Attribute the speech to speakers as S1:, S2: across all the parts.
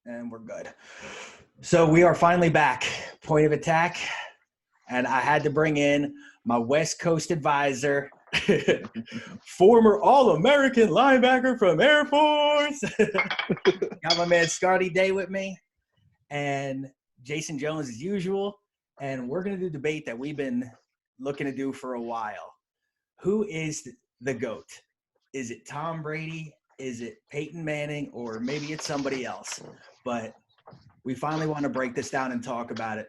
S1: And we're good. So we are finally back. Point of attack. And I had to bring in my West Coast advisor, former All-American linebacker from Air Force. Got my man Scotty Day with me. And Jason Jones as usual. And we're going to do a debate that we've been looking to do for a while. Who is the GOAT? Is it Tom Brady? Is it Peyton Manning? Or maybe it's somebody else? But we finally want to break this down and talk about it.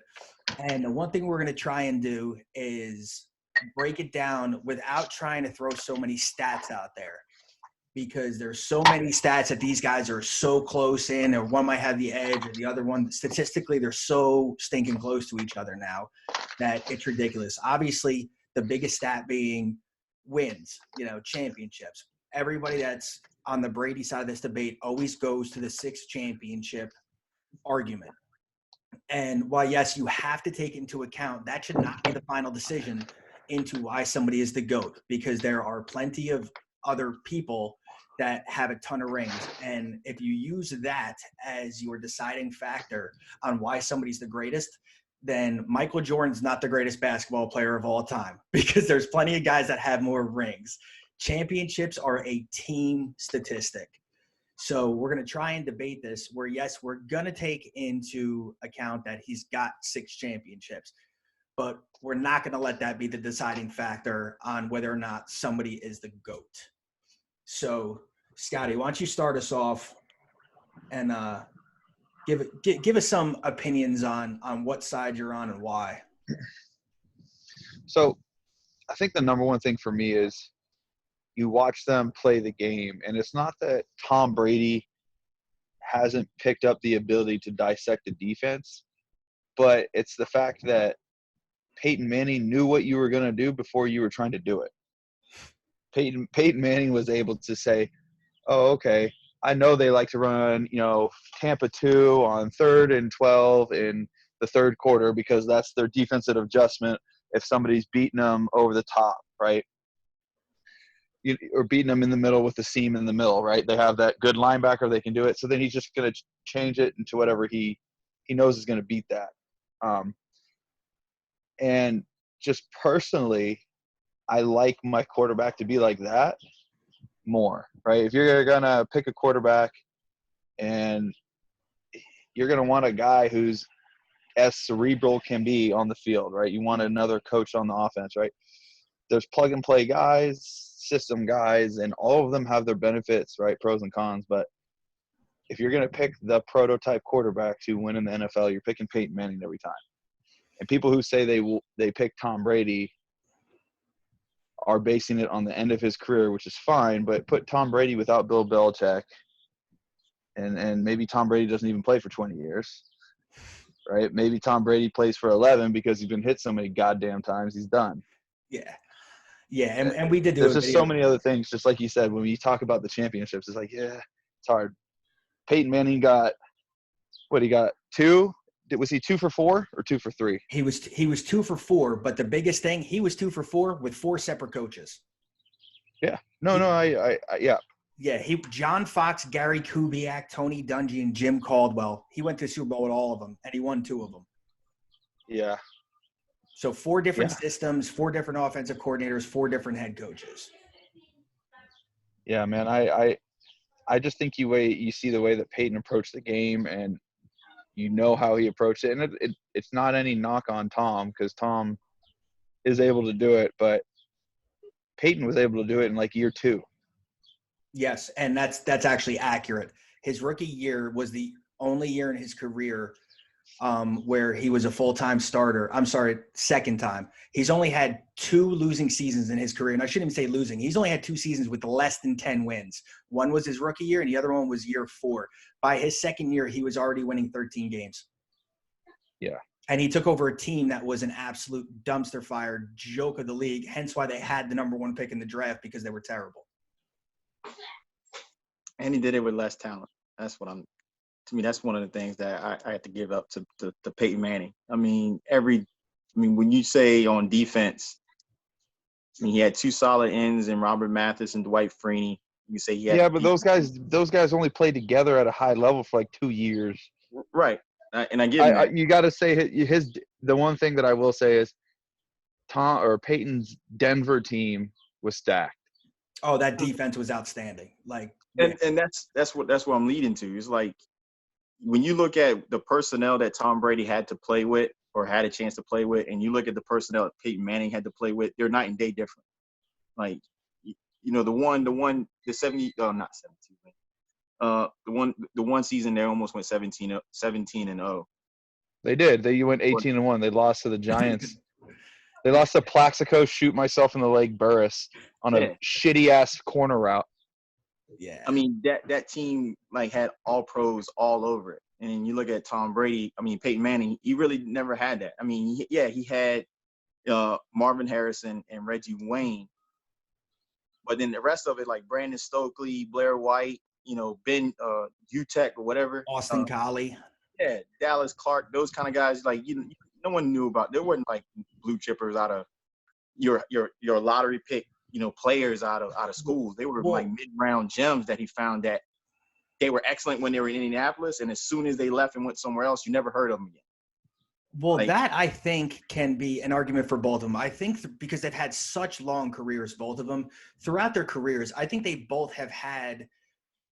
S1: And the one thing we're going to try and do is break it down without trying to throw so many stats out there, because there's so many stats that these guys are so close in, or one might have the edge or the other one. Statistically, they're so stinking close to each other now that it's ridiculous. Obviously, the biggest stat being wins, championships. Everybody that's on the Brady side of this debate always goes to the 6th championship argument. And while, yes, you have to take into account, that should not be the final decision into why somebody is the GOAT, because there are plenty of other people that have a ton of rings. And if you use that as your deciding factor on why somebody's the greatest, then Michael Jordan's not the greatest basketball player of all time, because there's plenty of guys that have more rings. Championships are a team statistic. So we're going to try and debate this where, yes, we're going to take into account that he's got 6 championships, but we're not going to let that be the deciding factor on whether or not somebody is the GOAT. So, Scotty, why don't you start us off and give us some opinions on what side you're on and why.
S2: So I think the number one thing for me is you watch them play the game, and it's not that Tom Brady hasn't picked up the ability to dissect the defense, but it's the fact that Peyton Manning knew what you were going to do before you were trying to do it. Peyton Manning was able to say, oh, okay, I know they like to run, Tampa 2 on 3rd and 12 in the third quarter because that's their defensive adjustment if somebody's beating them over the top, right? Or beating them in the middle with the seam in the middle, right? They have that good linebacker, they can do it. So then he's just going to change it into whatever he knows is going to beat that. And just personally, I like my quarterback to be like that more, right? If you're going to pick a quarterback and you're going to want a guy who's as cerebral can be on the field, right? You want another coach on the offense, right? There's plug-and-play guys, system guys, and all of them have their benefits, right, pros and cons. But if you're going to pick the prototype quarterback to win in the NFL, you're picking Peyton Manning every time. And people who say they pick Tom Brady are basing it on the end of his career, which is fine, but put Tom Brady without Bill Belichick, and maybe Tom Brady doesn't even play for 20 years, right? Maybe Tom Brady plays for 11 because he's been hit so many goddamn times, he's done.
S1: Yeah. Yeah, and we did do
S2: There's
S1: a
S2: just
S1: video.
S2: so many other things, just like you said, when you talk about the championships, it's like, yeah, it's hard. Peyton Manning got – he got 2? Was he 2 for 4 or 2 for 3?
S1: He was 2 for 4, but the biggest thing, he was 2 for 4 with 4 separate coaches.
S2: Yeah. Yeah.
S1: Yeah, John Fox, Gary Kubiak, Tony Dungy, and Jim Caldwell. He went to the Super Bowl with all of them, and he won 2 of them.
S2: Yeah.
S1: So 4 different systems, 4 different offensive coordinators, 4 different head coaches.
S2: Yeah, man. I just think you see the way that Peyton approached the game, and you know how he approached it. And it's not any knock on Tom, because Tom is able to do it, but Peyton was able to do it in like year 2.
S1: Yes, and that's actually accurate. His rookie year was the only year in his career where he was a full-time starter. I'm sorry, second time. He's only had 2 losing seasons in his career. And I shouldn't even say losing. He's only had 2 seasons with less than 10 wins. One was his rookie year, and the other one was year 4. By his second year, he was already winning 13 games.
S2: Yeah.
S1: And he took over a team that was an absolute dumpster fire joke of the league, hence why they had the number 1 pick in the draft, because they were terrible.
S3: And he did it with less talent. To me, that's one of the things that I had to give up to Peyton Manning. I mean, when you say on defense, he had 2 solid ends in Robert Mathis and Dwight Freeney. You say he had.
S2: Yeah, but those guys only played together at a high level for like 2 years.
S3: Right, and I give him that.
S2: You got to say the one thing that I will say is Peyton's Denver team was stacked.
S1: Oh, that defense was outstanding. Like,
S3: and that's what I'm leading to. It's like when you look at the personnel that Tom Brady had to play with or had a chance to play with, and you look at the personnel that Peyton Manning had to play with, they're night and day different. Like, the 70, oh, not 17, the one season they almost went 17-0.
S2: They did. They went 18-1. They lost to the Giants. They lost to Plaxico, shoot myself in the leg, Burris on a shitty ass corner route.
S1: Yeah.
S3: I mean, that team like had all pros all over it. And you look at Tom Brady, Peyton Manning, he really never had that. He had Marvin Harrison and Reggie Wayne. But then the rest of it, like Brandon Stokely, Blair White, Ben Utek or whatever.
S1: Austin Collie.
S3: Yeah, Dallas Clark, those kind of guys, like no one knew about. There weren't like blue chippers out of your lottery pick, players out of schools. They were like mid-round gems that he found that they were excellent when they were in Indianapolis, and as soon as they left and went somewhere else, you never heard of them again.
S1: Well, that I think can be an argument for both of them. I think because they've had such long careers, both of them, throughout their careers, I think they both have had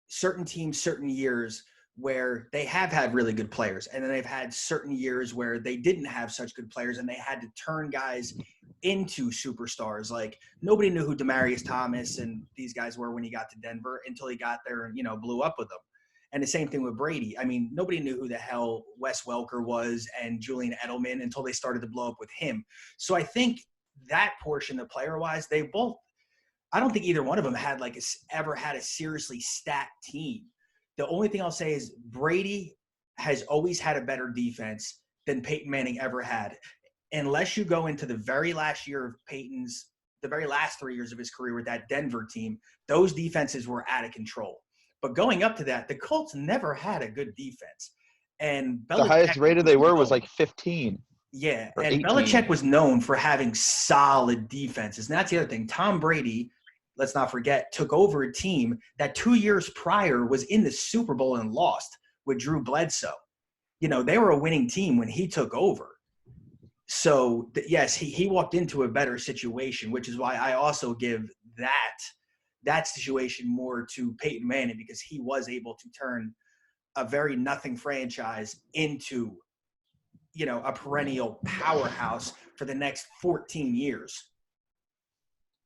S1: certain teams, certain years where they have had really good players. And then they've had certain years where they didn't have such good players and they had to turn guys into superstars. Like nobody knew who Demaryius Thomas and these guys were when he got to Denver until he got there and, blew up with them. And the same thing with Brady. Nobody knew who the hell Wes Welker was and Julian Edelman until they started to blow up with him. So I think that portion, the player-wise, they both – I don't think either one of them had ever had a seriously stacked team. The only thing I'll say is Brady has always had a better defense than Peyton Manning ever had. Unless you go into the very last year of Peyton's – the very last 3 years of his career with that Denver team, those defenses were out of control. But going up to that, the Colts never had a good defense. And
S2: the highest rated they were was like 15.
S1: Yeah, and
S2: 18.
S1: Belichick was known for having solid defenses. And that's the other thing. Tom Brady, let's not forget, took over a team that 2 years prior was in the Super Bowl and lost with Drew Bledsoe. They were a winning team when he took over. So, yes, he walked into a better situation, which is why I also give that situation more to Peyton Manning because he was able to turn a very nothing franchise into, a perennial powerhouse for the next 14 years.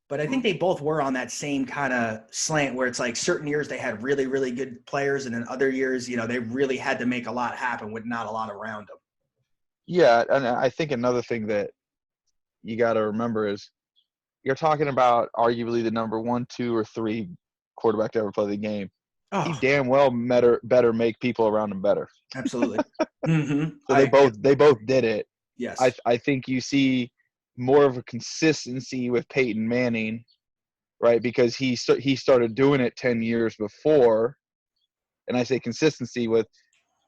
S1: But I think they both were on that same kind of slant where it's like certain years they had really, really good players and then other years, they really had to make a lot happen with not a lot around them.
S2: Yeah, and I think another thing that you got to remember is you're talking about arguably the number 1, 2, or 3 quarterback to ever play the game.
S1: Oh.
S2: He damn well better make people around him better.
S1: Absolutely. Mm-hmm.
S2: So they both did it.
S1: Yes.
S2: I think you see more of a consistency with Peyton Manning, right? Because he started doing it 10 years before, and I say consistency with,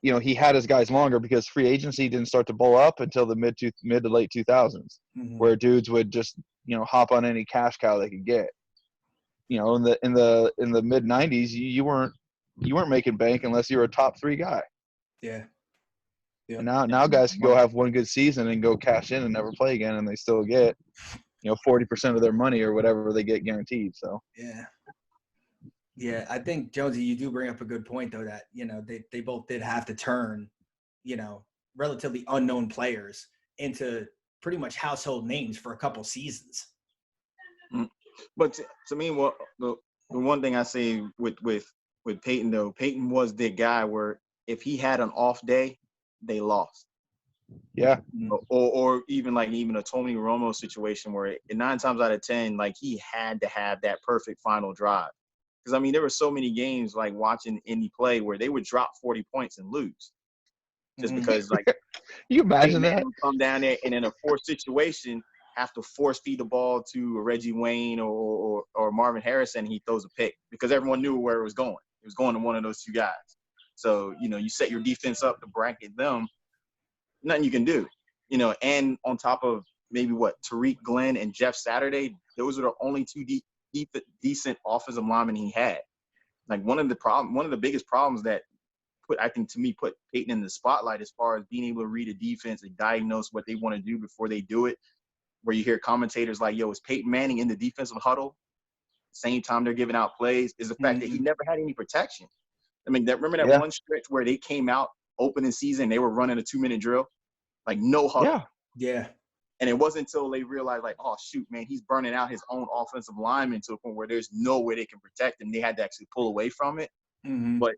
S2: he had his guys longer because free agency didn't start to blow up until the mid to late 2000s, where dudes would just hop on any cash cow they could get. In the mid 90s, you weren't making bank unless you were a top 3 guy.
S1: Yeah.
S2: And now guys can go have one good season and go cash in and never play again, and they still get 40% of their money or whatever they get guaranteed. So
S1: yeah, I think Jonesy, you do bring up a good point though that they both did have to turn relatively unknown players into pretty much household names for a couple seasons.
S3: But to me, the one thing I say with Peyton though, Peyton was the guy where if he had an off day, they lost.
S2: Yeah.
S3: Or even a Tony Romo situation where 9 times out of 10, like he had to have that perfect final drive. Because there were so many games like watching Indy play where they would drop 40 points and lose. Just because
S2: you imagine that
S3: would come down there and in a forced situation have to force feed the ball to Reggie Wayne or Marvin Harrison, and he throws a pick because everyone knew where it was going. It was going to one of those 2 guys. So, you set your defense up to bracket them. Nothing you can do, and on top of maybe Tariq Glenn and Jeff Saturday, those are the only 2 decent offensive linemen he had. Like one of the biggest problems that put Peyton in the spotlight as far as being able to read a defense and diagnose what they want to do before they do it, where you hear commentators like, yo, is Peyton Manning in the defensive huddle? Same time they're giving out plays, is the fact that he never had any protection. I mean, remember that one stretch where they came out opening season, they were running a 2-minute drill, like no huddle.
S1: Yeah.
S3: And it wasn't until they realized, like, oh, shoot, man, he's burning out his own offensive lineman to a point where there's no way they can protect him. They had to actually pull away from it. But,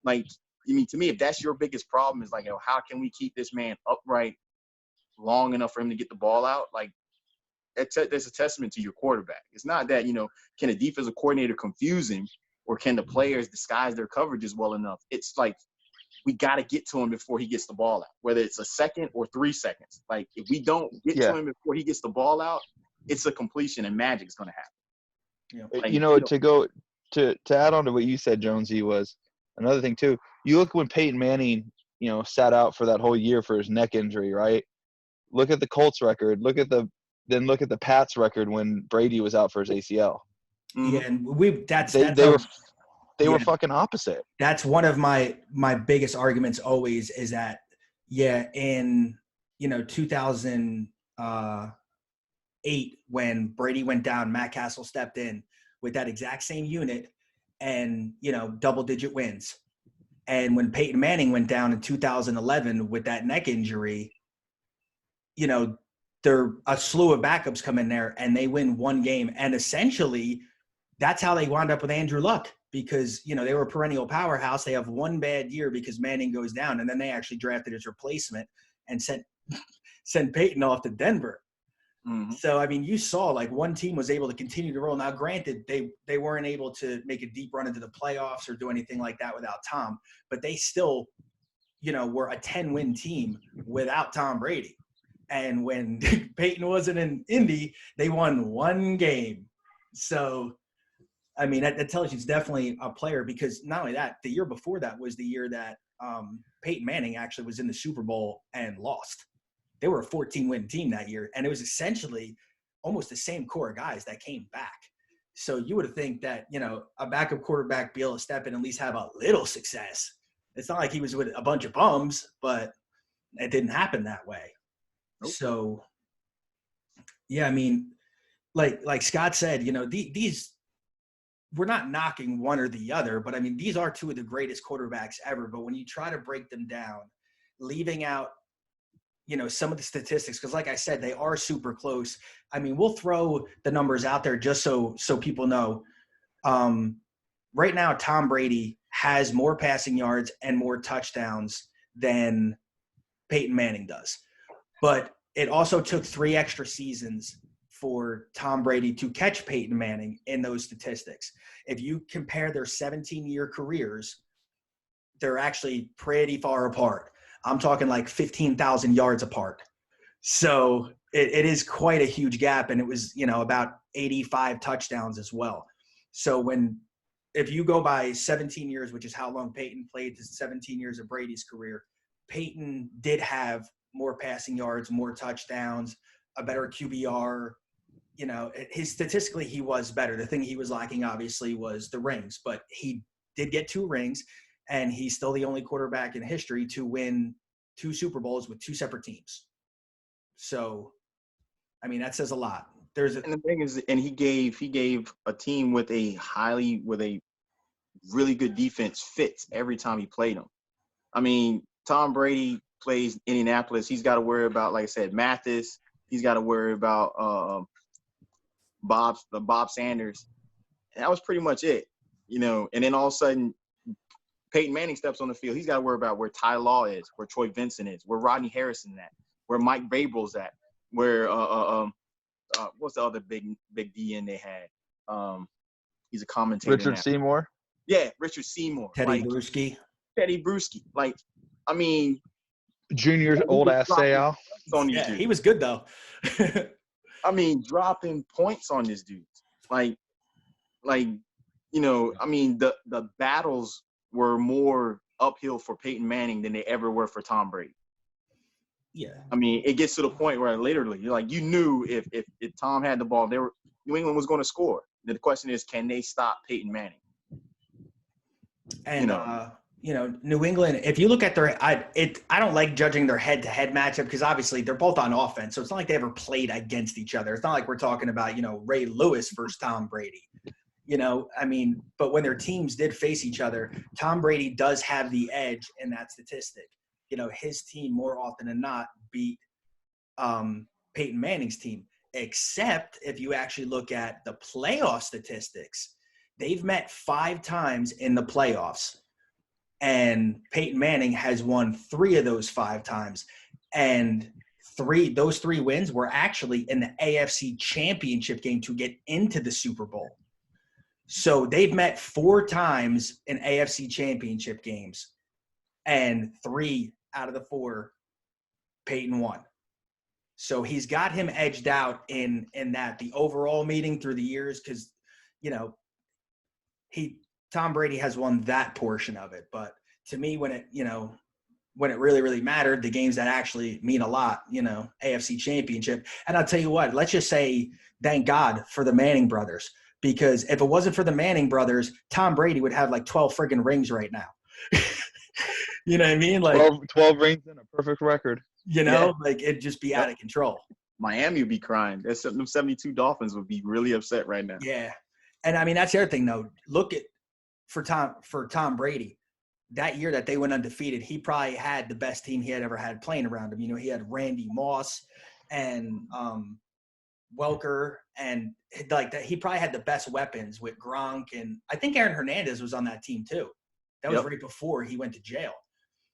S3: like, I mean, to me, if that's your biggest problem is, like, you know, how can we keep this man upright long enough for him to get the ball out? Like, that's a testament to your quarterback. It's not that, you know, can a defensive coordinator confuse him or can the players disguise their coverages well enough? It's like, we got to get to him before he gets the ball out, whether it's a second or 3 seconds. Like, if we don't get to him before he gets the ball out, it's a completion and magic is going to happen.
S2: Yeah. Like, to add on to what you said, Jonesy, was another thing too. You look when Peyton Manning, you know, sat out for that whole year for his neck injury, right? Look at the Colts record. Look at the Pats record when Brady was out for his ACL.
S1: Yeah, and
S2: they were fucking opposite.
S1: That's one of my biggest arguments always is that, in, 2008 when Brady went down, Matt Castle stepped in with that exact same unit and, double-digit wins. And when Peyton Manning went down in 2011 with that neck injury, a slew of backups come in there and they win one game. And essentially that's how they wound up with Andrew Luck. Because, they were a perennial powerhouse. They have one bad year because Manning goes down, and then they actually drafted his replacement and sent Peyton off to Denver. So, I mean, you saw, like, one team was able to continue to roll. Now, granted, they weren't able to make a deep run into the playoffs or do anything like that without Tom, but they still, were a 10-win team without Tom Brady. And when Peyton wasn't in Indy, they won one game. So, I mean, that tells you it's definitely a player because not only that, the year before that was the year that Peyton Manning actually was in the Super Bowl and lost. They were a 14-win team that year, and it was essentially almost the same core of guys that came back. So you would think that, a backup quarterback be able to step in and at least have a little success. It's not like he was with a bunch of bums, but it didn't happen that way. Nope. So, yeah, I mean, like Scott said, these – we're not knocking one or the other, but I mean, these are two of the greatest quarterbacks ever. But when you try to break them down, leaving out, some of the statistics, because like I said, they are super close. I mean, we'll throw the numbers out there just so people know. Right now, Tom Brady has more passing yards and more touchdowns than Peyton Manning does. But it also took 3 extra seasons for Tom Brady to catch Peyton Manning in those statistics. If you compare their 17-year careers, they're actually pretty far apart. I'm talking like 15,000 yards apart. So it is quite a huge gap, and it was, about 85 touchdowns as well. So if you go by 17 years, which is how long Peyton played, the 17 years of Brady's career, Peyton did have more passing yards, more touchdowns, a better QBR. Statistically, he was better. The thing he was lacking, obviously, was the rings. But he did get 2 rings, and he's still the only quarterback in history to win 2 Super Bowls with 2 separate teams. So, I mean, that says a lot. And
S3: the thing is, and he gave a team with a really good defense fits every time he played them. I mean, Tom Brady plays Indianapolis. He's got to worry about, like I said, Mathis. He's got to worry about Bob Sanders. And that was pretty much it, And then all of a sudden, Peyton Manning steps on the field. He's got to worry about where Ty Law is, where Troy Vincent is, where Rodney Harrison at, where Mike Vrabel's at, where what's the other big DN they had? He's a commentator.
S2: Richard Seymour.
S3: Yeah, Richard Seymour.
S1: Teddy Bruschi.
S3: Like, I mean,
S2: Junior old ass Sayal.
S1: Yeah, he was good though.
S3: I mean, dropping points on this dude. I mean, the battles were more uphill for Peyton Manning than they ever were for Tom Brady.
S1: Yeah.
S3: I mean, it gets to the point where literally, you knew if Tom had the ball, New England was going to score. The question is, can they stop Peyton Manning?
S1: And New England, if you look at I don't like judging their head-to-head matchup because obviously they're both on offense, so it's not like they ever played against each other. It's not like we're talking about, Ray Lewis versus Tom Brady. But when their teams did face each other, Tom Brady does have the edge in that statistic. His team more often than not beat Peyton Manning's team, except if you actually look at the playoff statistics. They've met 5 times in the playoffs, and Peyton Manning has won 3 of those 5 times. And those 3 wins were actually in the AFC Championship game to get into the Super Bowl. So they've met 4 times in AFC Championship games, and 3 out of the 4, Peyton won. So he's got him edged out in that the overall meeting through the years because, Tom Brady has won that portion of it. But to me, when it really, really mattered, the games that actually mean a lot, AFC Championship. And I'll tell you what, let's just say thank God for the Manning brothers, because if it wasn't for the Manning brothers, Tom Brady would have like 12 friggin' rings right now. You know what I mean? Like
S2: 12 rings and a perfect record.
S1: Like it'd just be out of control.
S3: Miami would be crying. Them 72 Dolphins would be really upset right now.
S1: Yeah. And that's the other thing though. Look at for Tom Brady, that year that they went undefeated, he probably had the best team he had ever had playing around him. He had Randy Moss and Welker, and like that. He probably had the best weapons with Gronk, and I think Aaron Hernandez was on that team too. That was right before he went to jail.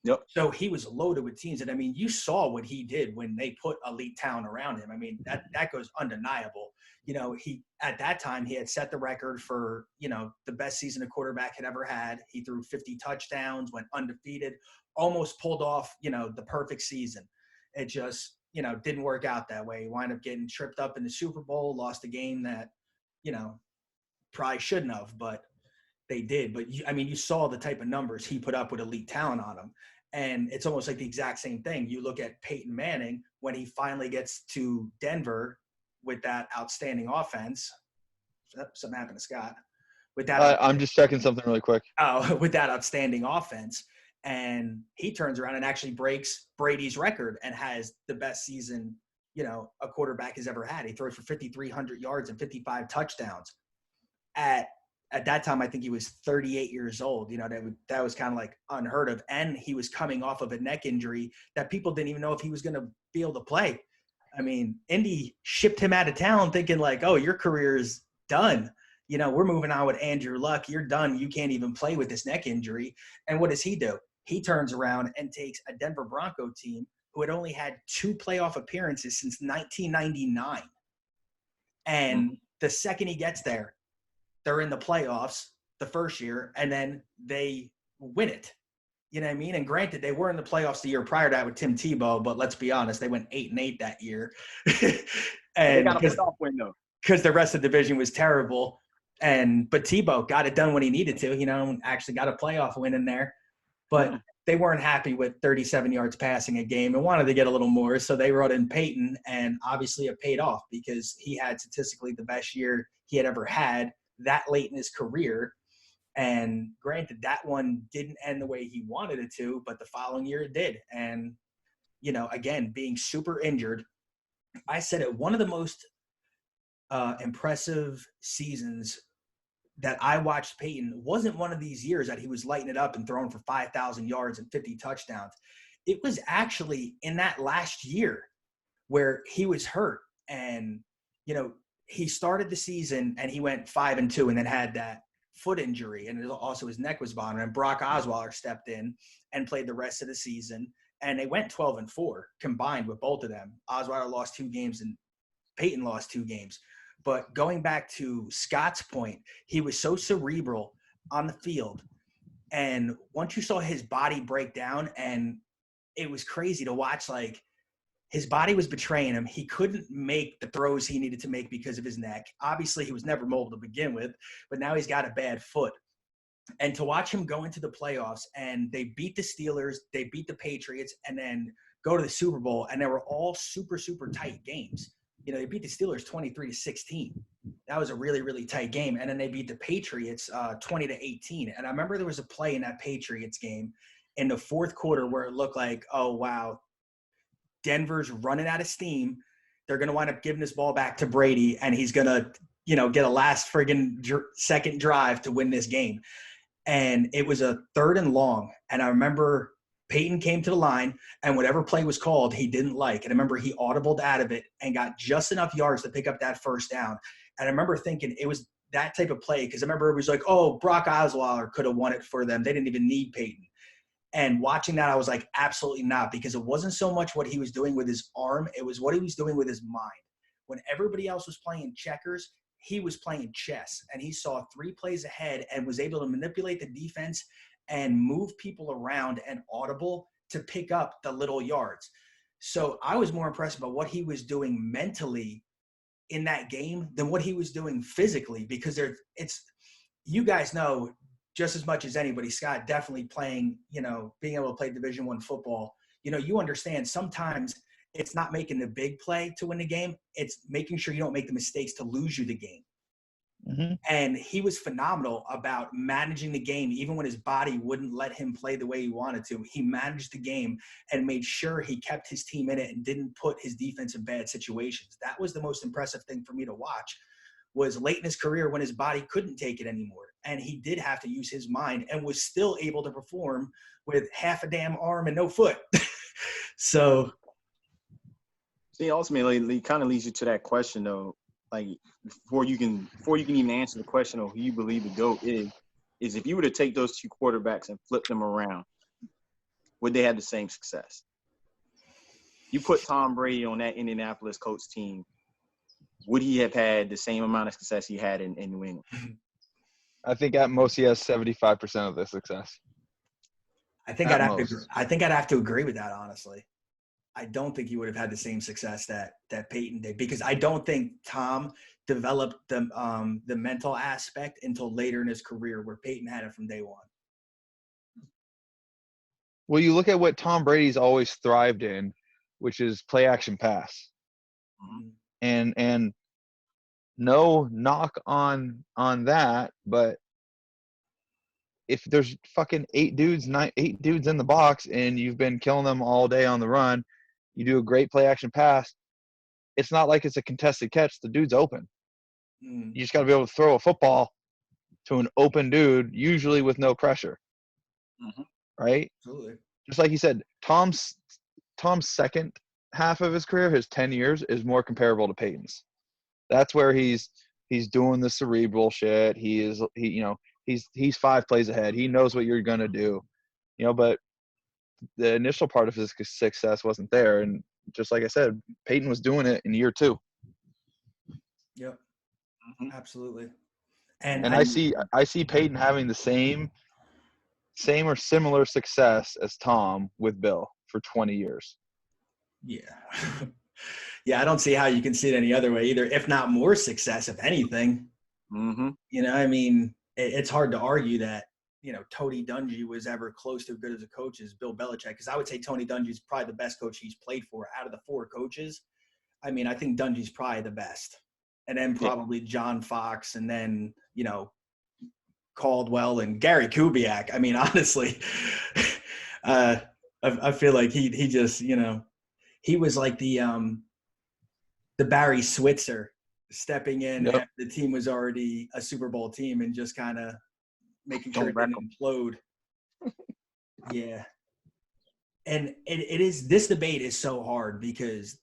S3: Yep.
S1: So he was loaded with teams, and you saw what he did when they put elite talent around him. That goes undeniable. He at that time he had set the record for the best season a quarterback had ever had. He threw 50 touchdowns, went undefeated, almost pulled off the perfect season. It just didn't work out that way. He wound up getting tripped up in the Super Bowl, lost a game that probably shouldn't have, but they did. But you saw the type of numbers he put up with elite talent on him. And it's almost like the exact same thing. You look at Peyton Manning when he finally gets to Denver with that outstanding offense. Something happened to Scott. With that,
S2: I'm just checking something really quick.
S1: With that outstanding offense, and he turns around and actually breaks Brady's record and has the best season a quarterback has ever had. He throws for 5,300 yards and 55 touchdowns. At that time, I think he was 38 years old. That was kind of like unheard of. And he was coming off of a neck injury that people didn't even know if he was going to be able to play. Indy shipped him out of town thinking like, oh, your career is done. We're moving on with Andrew Luck. You're done. You can't even play with this neck injury. And what does he do? He turns around and takes a Denver Bronco team who had only had 2 playoff appearances since 1999. And the second he gets there, they're in the playoffs the first year, and then they win it. You know what I mean? And granted, they were in the playoffs the year prior to that with Tim Tebow, but let's be honest, they went 8-8 that year. And
S3: they got a playoff win though,
S1: because the rest of the division was terrible. But Tebow got it done when he needed to. Actually got a playoff win in there. But they weren't happy with 37 yards passing a game and wanted to get a little more, so they wrote in Peyton, and obviously it paid off because he had statistically the best year he had ever had that late in his career. And granted, that one didn't end the way he wanted it to, but the following year it did. And, again, being super injured, I said it, one of the most impressive seasons that I watched Peyton wasn't one of these years that he was lighting it up and throwing for 5,000 yards and 50 touchdowns. It was actually in that last year where he was hurt. And, he started the season and he went 5-2 and then had that foot injury, and also his neck was bothering him. Brock Osweiler stepped in and played the rest of the season, and they went 12-4 combined with both of them. Osweiler lost 2 games and Peyton lost 2 games. But going back to Scott's point, he was so cerebral on the field, and once you saw his body break down, and it was crazy to watch, like, his body was betraying him. He couldn't make the throws he needed to make because of his neck. Obviously, he was never mobile to begin with, but now he's got a bad foot. And to watch him go into the playoffs, and they beat the Steelers, they beat the Patriots, and then go to the Super Bowl, and they were all super, super tight games. they beat the Steelers 23-16. That was a really, really tight game. And then they beat the Patriots 20-18. And I remember there was a play in that Patriots game in the fourth quarter where it looked like, oh, wow, Denver's running out of steam. They're going to wind up giving this ball back to Brady, and he's going to, get a last friggin' second drive to win this game. And it was a 3rd and long. And I remember Peyton came to the line, and whatever play was called, he didn't like. And I remember he audibled out of it and got just enough yards to pick up that first down. And I remember thinking it was that type of play because I remember it was like, oh, Brock Osweiler could have won it for them. They didn't even need Peyton. And watching that, I was like, absolutely not, because it wasn't so much what he was doing with his arm. It was what he was doing with his mind. When everybody else was playing checkers, he was playing chess, and he saw 3 plays ahead and was able to manipulate the defense and move people around and audible to pick up the little yards. So I was more impressed by what he was doing mentally in that game than what he was doing physically, because you guys know just as much as anybody, Scott, definitely playing, being able to play Division I football, you understand sometimes it's not making the big play to win the game. It's making sure you don't make the mistakes to lose you the game. Mm-hmm. And he was phenomenal about managing the game, even when his body wouldn't let him play the way he wanted to. He managed the game and made sure he kept his team in it and didn't put his defense in bad situations. That was the most impressive thing for me to watch, was late in his career when his body couldn't take it anymore. And he did have to use his mind and was still able to perform with half a damn arm and no foot. So.
S3: See, ultimately, it kind of leads you to that question, though. Like, before you can even answer the question of who you believe the GOAT is if you were to take those 2 quarterbacks and flip them around, would they have the same success? You put Tom Brady on that Indianapolis Colts team, would he have had the same amount of success he had in New England?
S2: I think at most he has 75% of the success.
S1: I think I'd have to agree with that, honestly. I don't think he would have had the same success that Peyton did, because I don't think Tom developed the mental aspect until later in his career, where Peyton had it from day one.
S2: Well, you look at what Tom Brady's always thrived in, which is play action pass. Mm-hmm. And no knock on that, but if there's fucking 8 dudes in the box and you've been killing them all day on the run, you do a great play action pass, it's not like it's a contested catch. The dude's open. You just got to be able to throw a football to an open dude, usually with no pressure. Mm-hmm. Right? Absolutely. Just like you said, Tom's second half of his career, his 10 years, is more comparable to Peyton's. That's where he's doing the cerebral shit. He's 5 plays ahead. He knows what you're gonna do. But the initial part of his success wasn't there. And just like I said, Peyton was doing it in year 2.
S1: Yep. Mm-hmm. Absolutely. And
S2: I see Peyton having the same or similar success as Tom with Bill for 20 years.
S1: Yeah. Yeah, I don't see how you can see it any other way either, if not more success, if anything. Mm-hmm. It's hard to argue that, Tony Dungy was ever close to as good as a coach as Bill Belichick, because I would say Tony Dungy's probably the best coach he's played for out of the 4 coaches. I think Dungy's probably the best. And then probably John Fox, and then, Caldwell and Gary Kubiak. Honestly, I feel like he just, he was like the Barry Switzer stepping in. Yep. The team was already a Super Bowl team and just kind of making sure it didn't implode. Yeah. And it is, this debate is so hard because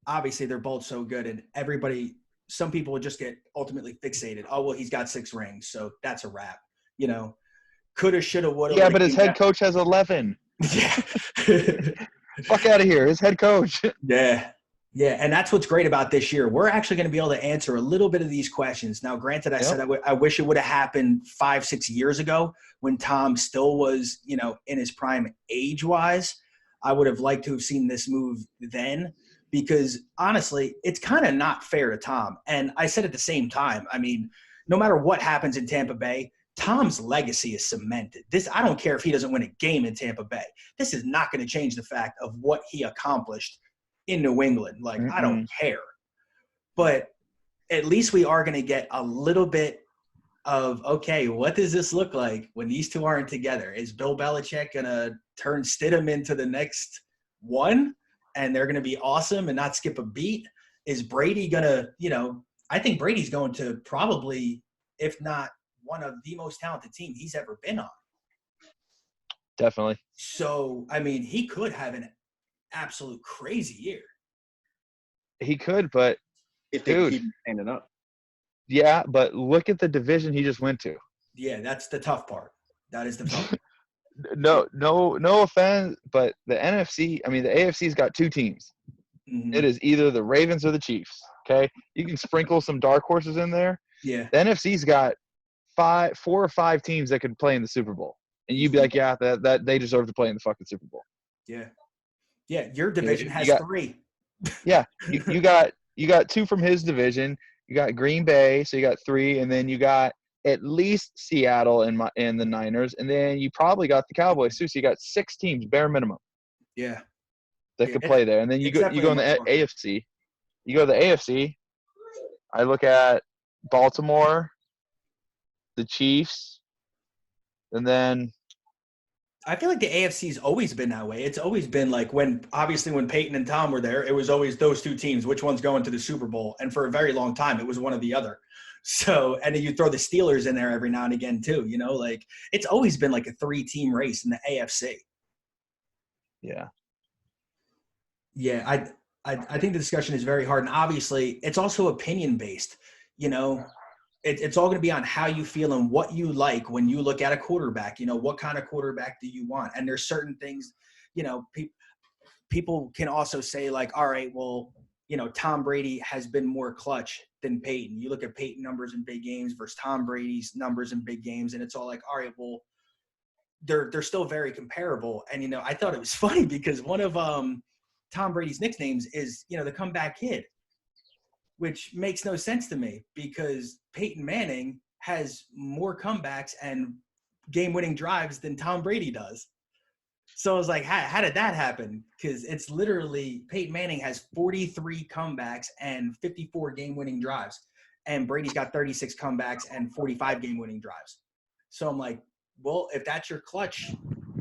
S1: obviously they're both so good, and some people would just get ultimately fixated. Oh, well, he's got 6 rings, so that's a wrap. Coulda, shoulda, woulda.
S2: Yeah, but his head coach has 11.
S1: Yeah.
S2: Fuck out of here. His head coach.
S1: Yeah. Yeah, and that's what's great about this year. We're actually going to be able to answer a little bit of these questions. Now, granted, I said I wish it would have happened 5-6 years ago when Tom still was, in his prime age-wise. I would have liked to have seen this move then, because honestly, it's kind of not fair to Tom. And I said at the same time, no matter what happens in Tampa Bay, Tom's legacy is cemented. I don't care if he doesn't win a game in Tampa Bay. This is not going to change the fact of what he accomplished in New England. I don't care. but at least we are going to get a little bit of, okay, what does this look like when these two aren't together? Is Bill Belichick going to turn Stidham into the next one and they're going to be awesome and not skip a beat? Is Brady going to, I think Brady's going to probably, if not one of the most talented teams he's ever been on.
S2: Definitely.
S1: So, I mean, he could have an absolute crazy year.
S2: He could, but
S3: if they keep standing up.
S2: Yeah, but look at the division he just went to.
S1: Yeah, that's the tough part. That is the tough part.
S2: No offense, but the NFC, I mean, the AFC's got two teams.
S1: Mm-hmm.
S2: It is either the Ravens or the Chiefs. Okay, you can sprinkle some dark horses in there.
S1: Yeah,
S2: the NFC's got 4 or 5 teams that could play in the Super Bowl, and you'd be like, yeah, that they deserve to play in the fucking Super Bowl.
S1: Yeah. Your division has 3.
S2: Yeah, you got 2 from his division. You got Green Bay, so you got 3, and then you got at least Seattle and the Niners, and then you probably got the Cowboys too. So you got 6 teams, bare minimum.
S1: Yeah.
S2: That could play there, and then you go in the AFC. You go to the AFC. I look at Baltimore, the Chiefs, and then
S1: I feel like the AFC's always been that way. It's always been like when Peyton and Tom were there, it was always those 2 teams, which one's going to the Super Bowl. And for a very long time, it was one or the other. So, and then you throw the Steelers in there every now and again too, like it's always been like a 3-team race in the AFC.
S2: Yeah.
S1: Yeah. I think the discussion is very hard. And obviously it's also opinion based, It's all going to be on how you feel and what you like when you look at a quarterback. What kind of quarterback do you want? And there's certain things, people can also say like, all right, well, Tom Brady has been more clutch than Peyton. You look at Peyton numbers in big games versus Tom Brady's numbers in big games, and it's all like, all right, well, they're still very comparable. And, I thought it was funny because one of Tom Brady's nicknames is, the comeback kid, which makes no sense to me because Peyton Manning has more comebacks and game-winning drives than Tom Brady does. So I was like, how did that happen? Because it's literally Peyton Manning has 43 comebacks and 54 game-winning drives, and Brady's got 36 comebacks and 45 game-winning drives. So I'm like, well, if that's your clutch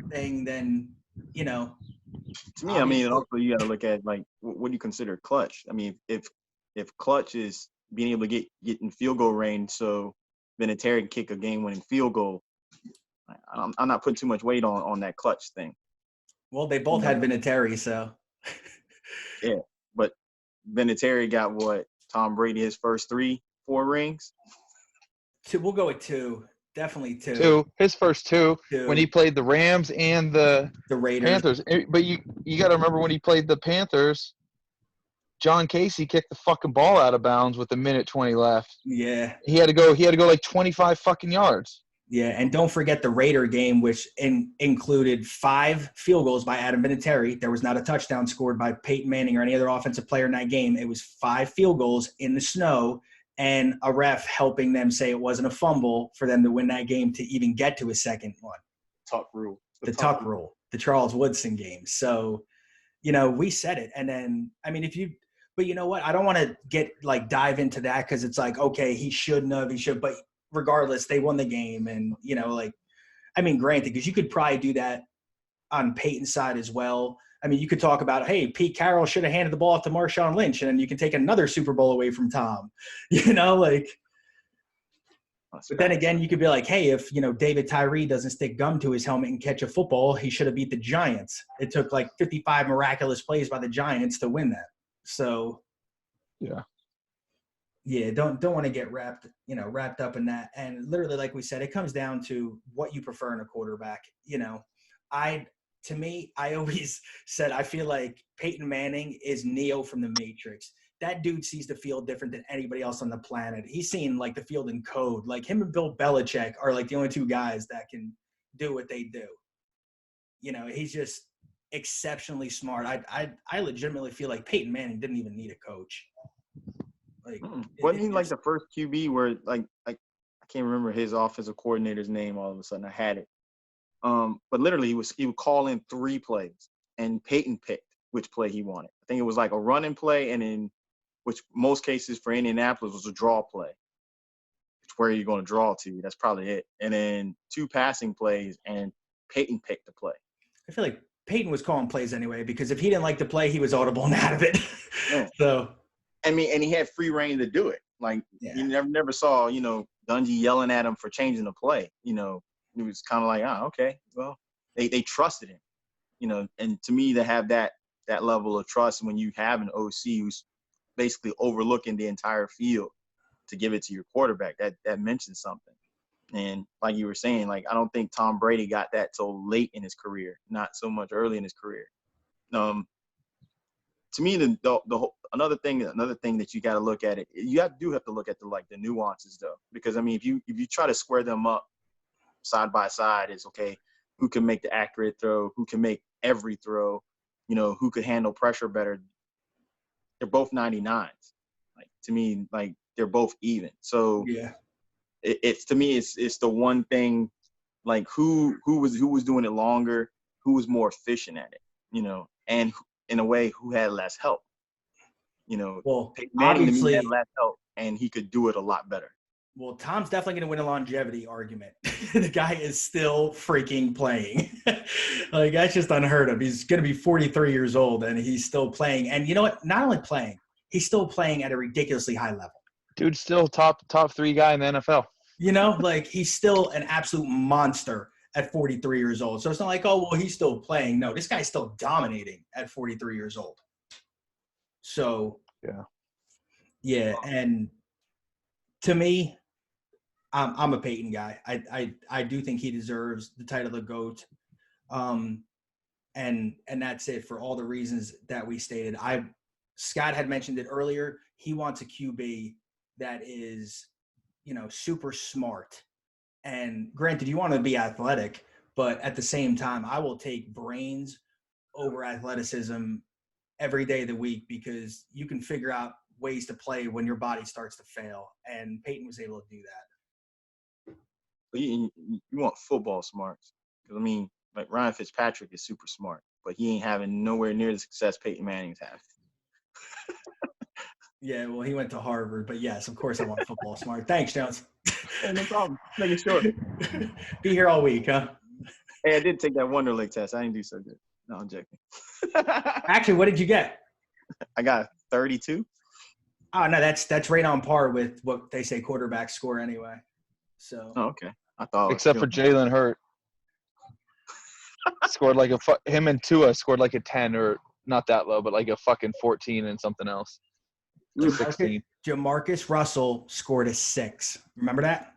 S1: thing, then,
S3: To me, I mean, also you got to look at like what do you consider clutch? I mean, if clutch is being able to get in field goal range, so Vinatieri can kick a game-winning field goal, I'm not putting too much weight on that clutch thing.
S1: Well, they both had Vinatieri, so.
S3: Yeah, but Vinatieri got what? Tom Brady his first 3-4 rings?
S1: 2. We'll go with 2. Definitely 2.
S2: 2. His first 2 when he played the Rams and the
S1: Raiders.
S2: Panthers. But you got to remember when he played the Panthers, John Casey kicked the fucking ball out of bounds with 1:20 left.
S1: Yeah.
S2: He had to go like 25 fucking yards.
S1: Yeah, and don't forget the Raider game, which included 5 field goals by Adam Vinatieri. There was not a touchdown scored by Peyton Manning or any other offensive player in that game. It was 5 field goals in the snow and a ref helping them say it wasn't a fumble for them to win that game to even get to a second one.
S3: Tuck rule.
S1: The Tuck rule. The Charles Woodson game. So, we said it. And then, I mean, but you know what? I don't want to dive into that because it's like, okay, he shouldn't have, but regardless, they won the game. And, granted, because you could probably do that on Peyton's side as well. I mean, you could talk about, hey, Pete Carroll should have handed the ball off to Marshawn Lynch, and then you can take another Super Bowl away from Tom, But then again, you could be like, hey, if, David Tyree doesn't stick gum to his helmet and catch a football, he should have beat the Giants. It took 55 miraculous plays by the Giants to win that. So, yeah, don't want to get wrapped up in that. And literally, like we said, it comes down to what you prefer in a quarterback. To me, I always said I feel like Peyton Manning is Neo from the Matrix. That dude sees the field different than anybody else on the planet. He's seen the field in code. Like him and Bill Belichick are the only 2 guys that can do what they do. He's just exceptionally smart. I legitimately feel like Peyton Manning didn't even need a coach.
S3: Wasn't he the first QB where I can't remember his offensive coordinator's name all of a sudden. I had it. But literally he would call in 3 plays and Peyton picked which play he wanted. I think it was a running play and then which most cases for Indianapolis was a draw play. It's where you're going to draw to. That's probably it. And then 2 passing plays, and Peyton picked the play.
S1: I feel like Peyton was calling plays anyway, because if he didn't like the play, he was audible and out of it.
S3: Yeah.
S1: So,
S3: I mean, and he had free reign to do it. Like, you never saw, Dungy yelling at him for changing the play. It was kind of like, okay, well, they trusted him, and to me, to have that level of trust when you have an OC who's basically overlooking the entire field to give it to your quarterback, that mentions something. And like you were saying, like, I don't think Tom Brady got that till late in his career, not so much early in his career. To me, another thing that you got to look at it, do have to look at the nuances though, because I mean, if you try to square them up side by side, is okay, who can make the accurate throw, who can make every throw, who could handle pressure better. They're both 99s. Like, to me, like, they're both even. So
S1: yeah.
S3: It's to me, it's the one thing, like, who was doing it longer, who was more efficient at it, and in a way, who had less help.
S1: Well,
S3: Peyton Manning to me
S1: obviously,
S3: had less help, and he could do it a lot better.
S1: well, Tom's definitely going to win a longevity argument. The guy is still freaking playing. Like, that's just unheard of. He's going to be 43 years old, and he's still playing. And you know what? Not only playing, he's still playing at a ridiculously high level.
S2: Dude's still top 3 guy in the NFL.
S1: Like, he's still an absolute monster at 43 years old. So it's not like, oh, well, he's still playing. No, this guy's still dominating at 43 years old. So, yeah. And to me, I'm a Peyton guy. I do think he deserves the title of GOAT. And that's it for all the reasons that we stated. Scott had mentioned it earlier. He wants a QB that is, super smart. And granted, you want to be athletic, but at the same time, I will take brains over athleticism every day of the week, because you can figure out ways to play when your body starts to fail. And Peyton was able to do that.
S3: But you want football smarts. Because, I mean, like, Ryan Fitzpatrick is super smart, but he ain't having nowhere near the success Peyton Manning's having.
S1: Yeah, well, he went to Harvard, but yes, of course I want football smart. Thanks, Jones.
S3: Hey, no problem. Making sure.
S1: Be here all week, huh?
S3: Hey, I did take that Wonderlic test. I didn't do so good. No, I'm joking.
S1: Actually, what did you get?
S3: I got 32.
S1: Oh, no, that's right on par with what they say quarterbacks score anyway. So.
S3: Oh, okay. I thought.
S2: Except for Jalen Hurt. Scored like him and Tua scored like a 10, or not that low, but like a fucking 14 and something else. 16.
S1: Jamarcus Russell scored a 6. Remember that?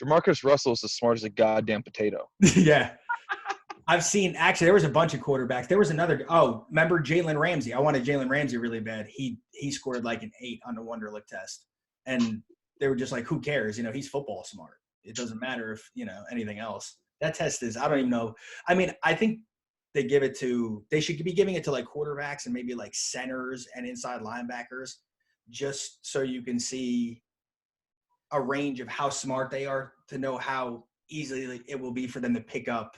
S2: Jamarcus Russell is as smart as a goddamn potato.
S1: Yeah. I've seen – actually, there was a bunch of quarterbacks. There was another – remember Jalen Ramsey? I wanted Jalen Ramsey really bad. He scored like an 8 on the Wonderlic test. And they were just like, who cares? He's football smart. It doesn't matter if, anything else. That test is – I don't even know. I mean, I think they should be giving it to, like, quarterbacks and maybe, like, centers and inside linebackers, just so you can see a range of how smart they are, to know how easily it will be for them to pick up,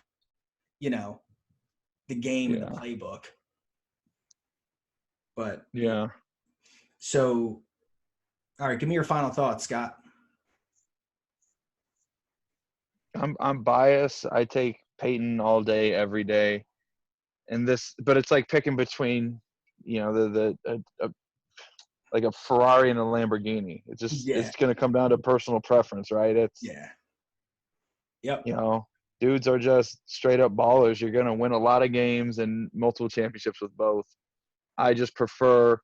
S1: the game and the playbook. But
S2: yeah.
S1: So, all right, give me your final thoughts, Scott.
S2: I'm biased. I take Peyton all day, every day. But it's like picking between, like a Ferrari and a Lamborghini. It's going to come down to personal preference, right?
S1: Yep.
S2: Dudes are just straight up ballers. You're going to win a lot of games and multiple championships with both. I just prefer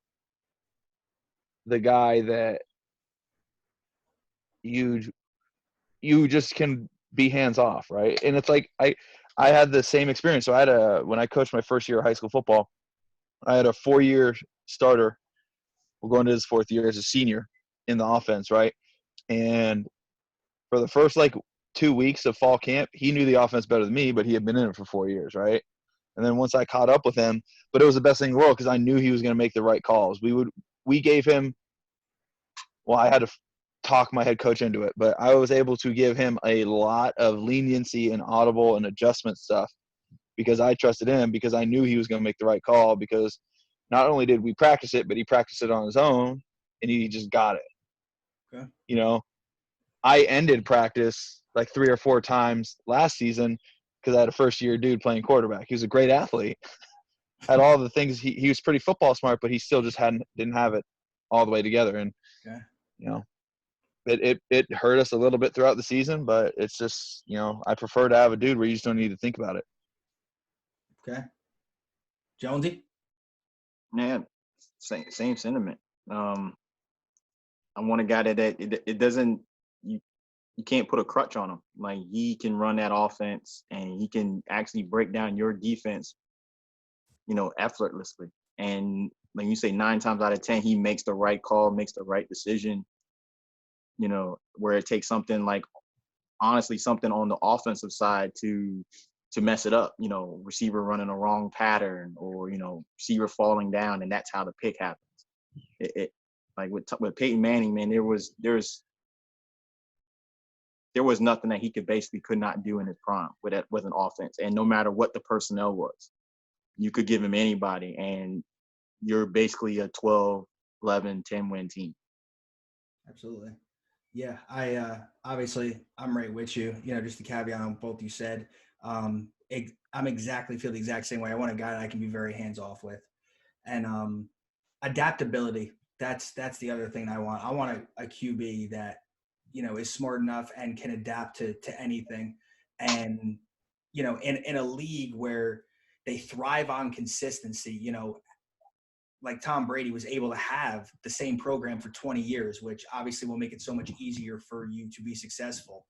S2: the guy that you just can be hands off, right? And it's like I had the same experience. So when I coached my first year of high school football, I had a 4-year starter. We're going to his 4th year as a senior in the offense, right? And for the first 2 weeks of fall camp, he knew the offense better than me, but he had been in it for 4 years, right? And then once I caught up with him, but it was the best thing in the world because I knew he was going to make the right calls. We gave him – well, I had to talk my head coach into it, but I was able to give him a lot of leniency and audible and adjustment stuff because I trusted him, because I knew he was going to make the right call, because not only did we practice it, but he practiced it on his own, and he just got it.
S1: Okay.
S2: You know, I ended practice like 3 or 4 times last season because I had a first-year dude playing quarterback. He was a great athlete, had all the things. He was pretty football smart, but he still just didn't have it all the way together. And
S1: Okay.
S2: you know, it hurt us a little bit throughout the season, but it's just, you know, I prefer to have a dude where you just don't need to think about it.
S1: Okay. Jonesy?
S3: Yeah, same sentiment. I want a guy that it doesn't you can't put a crutch on him. Like, he can run that offense and he can actually break down your defense, you know, effortlessly. And like you say, 9 times out of 10, he makes the right call, makes the right decision. You know, where it takes something like, honestly, something on the offensive side to mess it up. You know, receiver running a wrong pattern, or, you know, receiver falling down, and that's how the pick happens. It like with Peyton Manning, man, there was nothing that he could not do in his prime with an offense. And no matter what the personnel was, you could give him anybody, and you're basically a 12, 11, 10 win team.
S1: Absolutely. Yeah, I obviously I'm right with you. You know, just the caveat on both you said. I'm feel the exact same way. I want a guy that I can be very hands off with, and adaptability. That's the other thing I want. I want a QB that, you know, is smart enough and can adapt to anything. And, you know, in a league where they thrive on consistency, you know, like Tom Brady was able to have the same program for 20 years, which obviously will make it so much easier for you to be successful.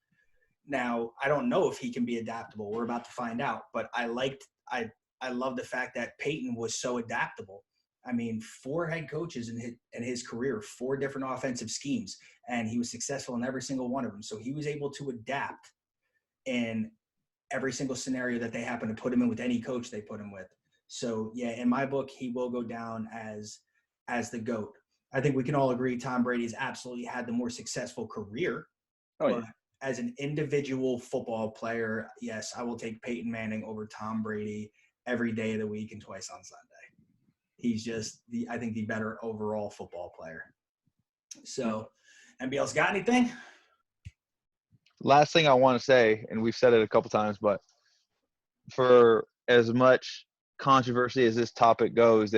S1: Now, I don't know if he can be adaptable. We're about to find out, but I love the fact that Peyton was so adaptable. I mean, 4 head coaches in his career, 4 different offensive schemes, and he was successful in every single one of them. So he was able to adapt in every single scenario that they happen to put him in with any coach they put him with. So yeah, in my book, he will go down as the GOAT. I think we can all agree Tom Brady's absolutely had the more successful career.
S3: Oh,
S1: but as an individual football player, yes, I will take Peyton Manning over Tom Brady every day of the week and twice on Sunday. He's just I think the better overall football player. So, anybody else got anything?
S2: Last thing I want to say, and we've said it a couple times, but for as much controversy as this topic goes,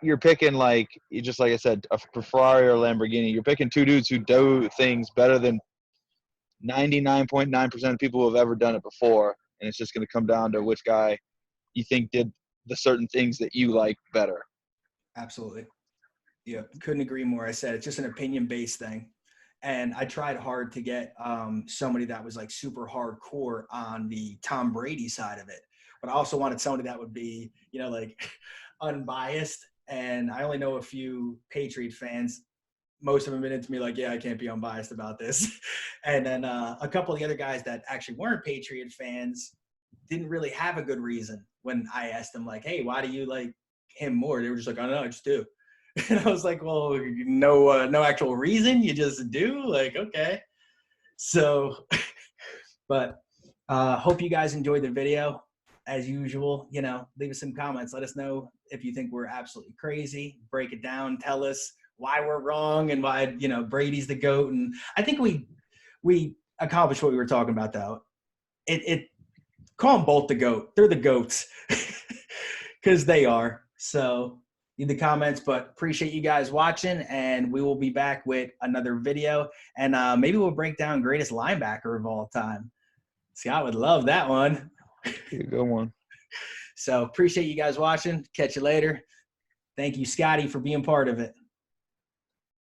S2: you're picking, like, just like I said, a Ferrari or a Lamborghini. You're picking 2 dudes who do things better than 99.9% of people who have ever done it before, and it's just going to come down to which guy you think did the certain things that you like better.
S1: Absolutely. Yeah, couldn't agree more. I said it's just an opinion-based thing. And I tried hard to get somebody that was like super hardcore on the Tom Brady side of it. But I also wanted somebody that would be, you know, like unbiased. And I only know a few Patriot fans. Most of them have been into me like, yeah, I can't be unbiased about this. And then a couple of the other guys that actually weren't Patriot fans didn't really have a good reason when I asked them, like, hey, why do you like him more? They were just like, I don't know, I just do. And I was like, well, no actual reason. You just do? Like, okay. So, but hope you guys enjoyed the video. As usual, you know, leave us some comments. Let us know if you think we're absolutely crazy. Break it down. Tell us why we're wrong and why, you know, Brady's the GOAT. And I think we accomplished what we were talking about, though. It call them both the GOAT. They're the GOATs because they are. So in the comments, but appreciate you guys watching, and we will be back with another video, and maybe we'll break down greatest linebacker of all time. Scott would love that one.
S2: Be a good one.
S1: So appreciate you guys watching. Catch you later. Thank you, Scotty, for being part of it.